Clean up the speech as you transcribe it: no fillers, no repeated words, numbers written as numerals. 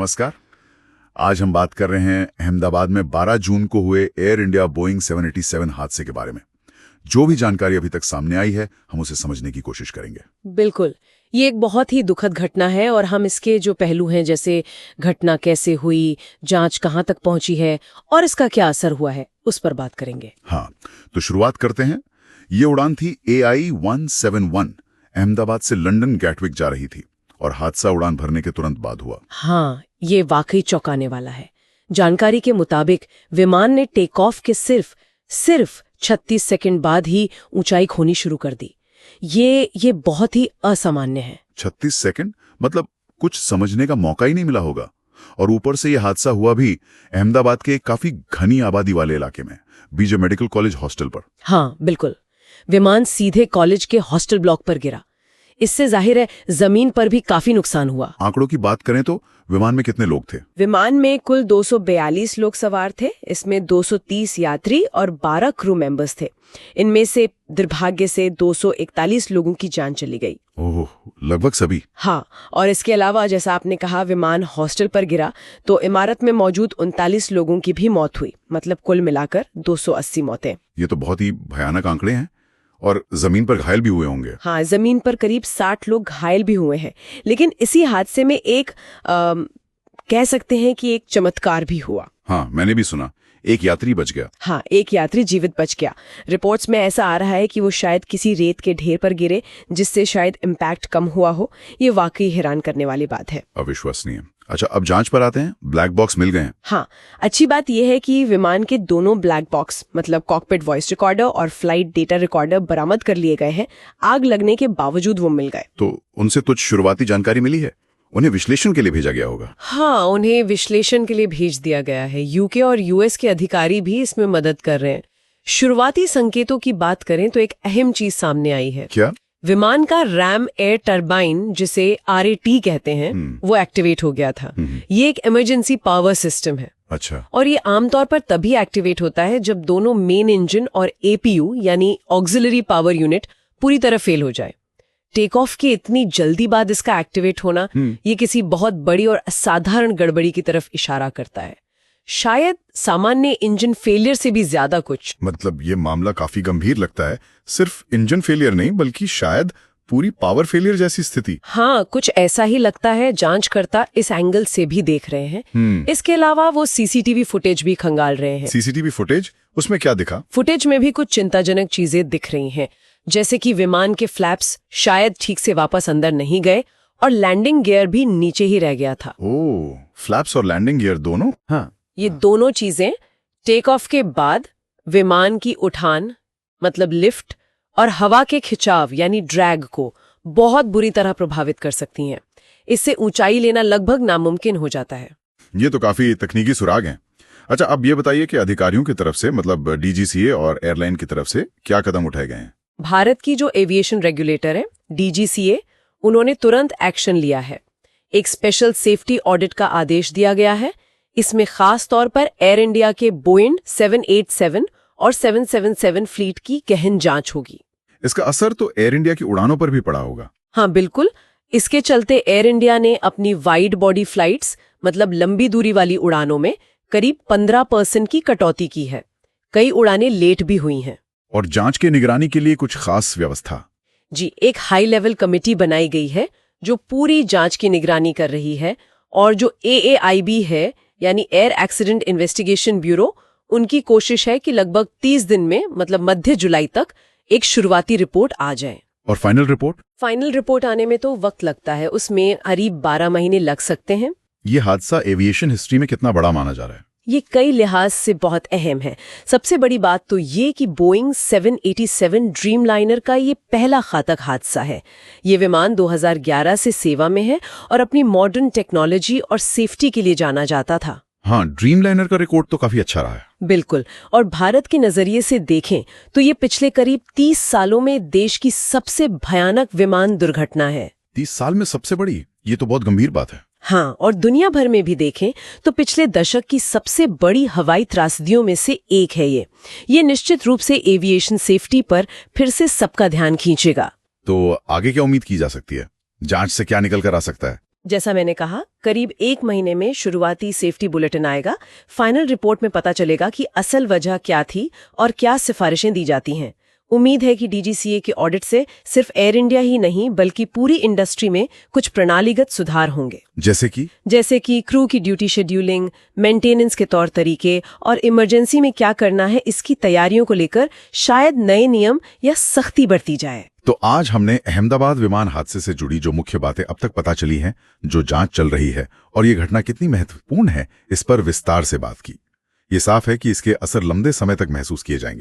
नमस्कार। आज हम बात कर रहे हैं अहमदाबाद में 12 जून को हुए एयर इंडिया बोइंग 787 हादसे के बारे में। जो भी जानकारी अभी तक सामने आई है हम उसे समझने की कोशिश करेंगे। बिल्कुल, ये एक बहुत ही दुखद घटना है और हम इसके जो पहलू हैं, जैसे घटना कैसे हुई, जांच कहां तक पहुंची है और इसका क्या असर हुआ है, उस पर बात करेंगे। हाँ, तो शुरुआत करते हैं। ये उड़ान थी AI-171, अहमदाबाद से लंदन गैटविक जा रही थी और हादसा उड़ान भरने के तुरंत बाद हुआ। हाँ, ये वाकई चौंकाने वाला है। जानकारी के मुताबिक विमान ने टेक ऑफ के सिर्फ 36 सेकंड बाद ही ऊंचाई खोनी शुरू कर दी। ये बहुत ही असामान्य है। 36 सेकंड मतलब कुछ समझने का मौका ही नहीं मिला होगा। और ऊपर से यह हादसा हुआ भी अहमदाबाद के काफी घनी आबादी वाले इलाके में, बीजे मेडिकल कॉलेज हॉस्टल पर। हाँ बिल्कुल, विमान सीधे कॉलेज के हॉस्टल ब्लॉक पर गिरा। इससे जाहिर है जमीन पर भी काफी नुकसान हुआ। आंकड़ों की बात करें तो विमान में कितने लोग थे? विमान में कुल 242 लोग सवार थे। इसमें 230 यात्री और 12 क्रू मेंबर्स थे। इनमें से दुर्भाग्य से 241 लोगों की जान चली गई। ओह, लगभग सभी। हाँ, और इसके अलावा जैसा आपने कहा विमान हॉस्टल पर गिरा तो इमारत में मौजूद 39 लोगों की भी मौत हुई। मतलब कुल मिलाकर 280 मौतें। ये तो बहुत ही भयानक आंकड़े हैं। और जमीन पर घायल भी हुए होंगे। हाँ, जमीन पर करीब 60 लोग घायल भी हुए हैं। लेकिन इसी हादसे में एक कह सकते हैं कि एक चमत्कार भी हुआ। हाँ, मैंने भी सुना, एक यात्री बच गया। हाँ, एक यात्री जीवित बच गया। रिपोर्ट्स में ऐसा आ रहा है कि वो शायद किसी रेत के ढेर पर गिरे, जिससे शायद इम्पैक्ट कम हुआ हो। ये वाकई हैरान करने वाली बात है। अविश्वसनीय। अच्छा, अब जांच पर आते हैं। ब्लैक बॉक्स मिल गए हैं। हाँ, अच्छी बात यह है कि विमान के दोनों ब्लैक बॉक्स मतलब कॉकपिट वॉइस रिकॉर्डर और फ्लाइट डेटा रिकॉर्डर बरामद कर लिए गए हैं। आग लगने के बावजूद वो मिल गए। तो उनसे कुछ शुरुआती जानकारी मिली है? उन्हें विश्लेषण के लिए भेजा गया होगा। हाँ, उन्हें विश्लेषण के लिए भेज दिया गया है। यूके और यूएस के अधिकारी भी इसमें मदद कर रहे हैं। शुरुआती संकेतों की बात करें तो एक अहम चीज सामने आई है। क्या? विमान का रैम एयर टरबाइन, जिसे RAT कहते हैं, वो एक्टिवेट हो गया था। ये एक इमरजेंसी पावर सिस्टम है। अच्छा। और ये आमतौर पर तभी एक्टिवेट होता है जब दोनों मेन इंजन और APU यानी ऑक्सिलरी पावर यूनिट पूरी तरह फेल हो जाए। टेक ऑफ की इतनी जल्दी बाद इसका एक्टिवेट होना ये किसी बहुत बड़ी और असाधारण गड़बड़ी की तरफ इशारा करता है। शायद सामान्य इंजन फेलियर से भी ज्यादा कुछ। मतलब ये मामला काफी गंभीर लगता है। सिर्फ इंजन फेलियर नहीं बल्कि शायद पूरी पावर फेलियर जैसी स्थिति। हाँ, कुछ ऐसा ही लगता है। जांचकर्ता इस एंगल से भी देख रहे हैं। इसके अलावा वो CCTV फुटेज भी खंगाल रहे हैं। CCTV footage? उसमें क्या दिखा? फुटेज में भी कुछ चिंताजनक चीजें दिख रही हैं, जैसे कि विमान के फ्लैप्स शायद ठीक से वापस अंदर नहीं गए और लैंडिंग गियर भी नीचे ही रह गया था। ओह, फ्लैप्स और लैंडिंग गियर दोनों? हाँ, ये दोनों चीजें टेक ऑफ के बाद विमान की उठान मतलब लिफ्ट और हवा के खिंचाव यानी ड्रैग को बहुत बुरी तरह प्रभावित कर सकती हैं। इससे ऊंचाई लेना लगभग नामुमकिन हो जाता है। ये तो काफी तकनीकी सुराग हैं। अच्छा, अब ये बताइए कि अधिकारियों की तरफ से मतलब DGCA और एयरलाइन की तरफ से क्या कदम उठाए गए हैं? भारत की जो एविएशन रेगुलेटर है DGCA, उन्होंने तुरंत एक्शन लिया है। एक स्पेशल सेफ्टी ऑडिट का आदेश दिया गया है। इसमें खास तौर पर एयर इंडिया के बोइंग 787 और 777 फ्लीट की गहन जांच होगी। इसका असर तो एयर इंडिया की उड़ानों पर भी पड़ा होगा। हाँ बिल्कुल, इसके चलते एयर इंडिया ने अपनी वाइड बॉडी फ्लाइट्स मतलब लंबी दूरी वाली उड़ानों में करीब 15% की कटौती की है। कई उड़ानें लेट भी हुई हैं। और जांच की निगरानी के लिए कुछ खास व्यवस्था? जी, एक हाई लेवल कमेटी बनाई गई है जो पूरी जांच की निगरानी कर रही है। और जो AAIB है यानी एयर एक्सीडेंट इन्वेस्टिगेशन ब्यूरो, उनकी कोशिश है कि लगभग 30 दिन में मतलब मध्य जुलाई तक एक शुरुआती रिपोर्ट आ जाए। और फाइनल रिपोर्ट? फाइनल रिपोर्ट आने में तो वक्त लगता है। उसमें करीब 12 महीने लग सकते हैं। ये हादसा एविएशन हिस्ट्री में कितना बड़ा माना जा रहा है? ये कई लिहाज से बहुत अहम है। सबसे बड़ी बात तो ये कि बोइंग 787 ड्रीमलाइनर का ये पहला घातक हादसा है। ये विमान 2011 से सेवा में है और अपनी मॉडर्न टेक्नोलॉजी और सेफ्टी के लिए जाना जाता था। हाँ, ड्रीमलाइनर का रिकॉर्ड तो काफी अच्छा रहा है। बिल्कुल, और भारत के नजरिए से देखें तो ये पिछले करीब 30 सालों में देश की सबसे भयानक विमान दुर्घटना है। 30 साल में सबसे बड़ी? ये तो बहुत गंभीर बात है। हाँ, और दुनिया भर में भी देखें तो पिछले दशक की सबसे बड़ी हवाई त्रासदियों में से एक है ये निश्चित रूप से एविएशन सेफ्टी पर फिर से सबका ध्यान खींचेगा। तो आगे क्या उम्मीद की जा सकती है? जांच से क्या निकल कर आ सकता है? जैसा मैंने कहा, करीब 1 महीने में शुरुआती सेफ्टी बुलेटिन आएगा। फाइनल रिपोर्ट में पता चलेगा कि असल वजह क्या थी और क्या सिफारिशें दी जाती हैं। उम्मीद है कि डीजीसीए के ऑडिट से सिर्फ एयर इंडिया ही नहीं बल्कि पूरी इंडस्ट्री में कुछ प्रणालीगत सुधार होंगे। जैसे कि क्रू की ड्यूटी शेड्यूलिंग, मेंटेनेंस के तौर तरीके और इमरजेंसी में क्या करना है इसकी तैयारियों को लेकर शायद नए नियम या सख्ती बरती जाए। तो आज हमने अहमदाबाद विमान हादसे से जुड़ी जो मुख्य बातें अब तक पता चली हैं, जो जांच चल रही है और ये घटना कितनी महत्वपूर्ण है, इस पर विस्तार से बात की। ये साफ है कि इसके असर लंबे समय तक महसूस किए जाएंगे।